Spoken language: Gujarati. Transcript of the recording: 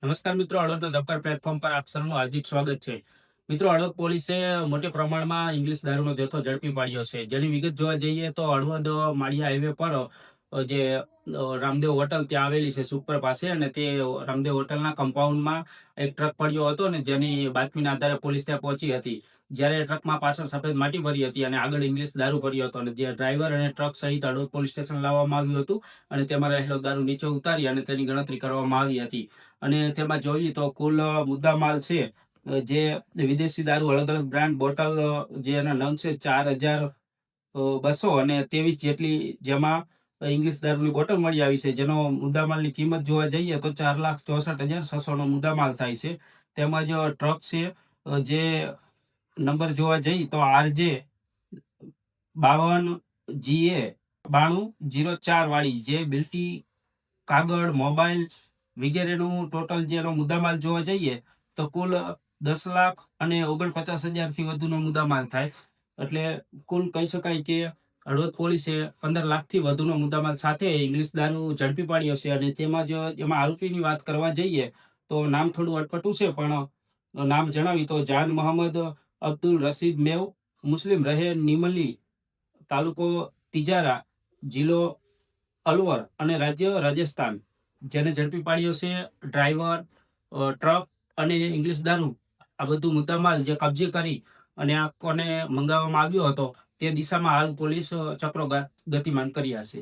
નમસ્કાર મિત્રો, હળવદના ધબકાર પ્લેટફોર્મ પર આપ સૌનું હાર્દિક સ્વાગત છે. મિત્રો, હળવદ પોલીસે મોટા પ્રમાણમાં ઇંગ્લિશ દારૂનો જથ્થો ઝડપી પાડ્યો છે. જેની વિગત જોવા જઈએ તો હળવદ માળિયા હાઈવે પર જે રામદેવ હોટલ ત્યાં આવેલી છે સુપર પાસે, અને તે રામદેવ હોટલના કમ્પાઉન્ડમાં એક ટ્રક પડ્યો હતો, અને જેની બાતમીના આધારે પોલીસ ત્યાં પહોંચી હતી. જ્યારે ટ્રકમાં પાછળ સફેદ માટી ભરી હતી અને આગળ ઇંગ્લિશ દારૂ ભર્યો હતો, અને જે ડ્રાઈવર અને ટ્રક સહિત હળવદ પોલીસ સ્ટેશન લાવવામાં આવ્યું હતું, અને તેમાં રહેલો દારૂ નીચે ઉતારી અને તેની ગણતરી કરવામાં આવી હતી. અને તેમાં જોઈએ તો કુલ મુદ્દામાલ છે, જે વિદેશી દારૂ અલગ અલગ બ્રાન્ડ બોટલ, જે એના નંગ છે 4,200 અને 23 જેટલી, જેમાં ઇંગ્લિશ દારૂની બોટલ મળી આવી છે, જેનો મુદ્દામાલની કિંમત જોવા જઈએ તો 4,64,600 નો મુદ્દામાલ થાય છે. તેમજ ટ્રક છે, જે નંબર જોવા જઈએ તો RJ 52 GA 9204 વાળી, જે બિલ્ટી, કાગળ, મોબાઈલ વગેરેનું ટોટલ જેનો મુદ્દામાલ જોવા જઈએ તો કુલ 10,49,000 થી વધુનો મુદ્દામાલ થાય. એટલે કુલ કહી શકાય કે હળવદ પોલીસે 15 લાખથી વધુનો મુદ્દામાલ સાથે ઇંગ્લિશ દારૂ ઝડપી પાડ્યો છે. અને એમાં આરોપીની વાત કરવા જઈએ તો નામ થોડું અટપટું છે, પણ નામ જણાવી તો જાન મોહમ્મદ અબ્દુલ રશીદ મેવ, મુસ્લિમ, રહે નિમલી, તાલુકો તિજારા, જિલ્લો અલવર અને રાજ્ય રાજસ્થાન. જેને ઝડપી પાડ્યો છે ડ્રાઈવર, ટ્રક અને ઇંગ્લિશ દારૂ, આ બધું મુદ્દામાલ જે કબજે કરી અને આ કોને મંગાવવામાં આવ્યો હતો તે દિશામાં હાલ પોલીસ ચક્રો ગતિમાન કર્યા છે.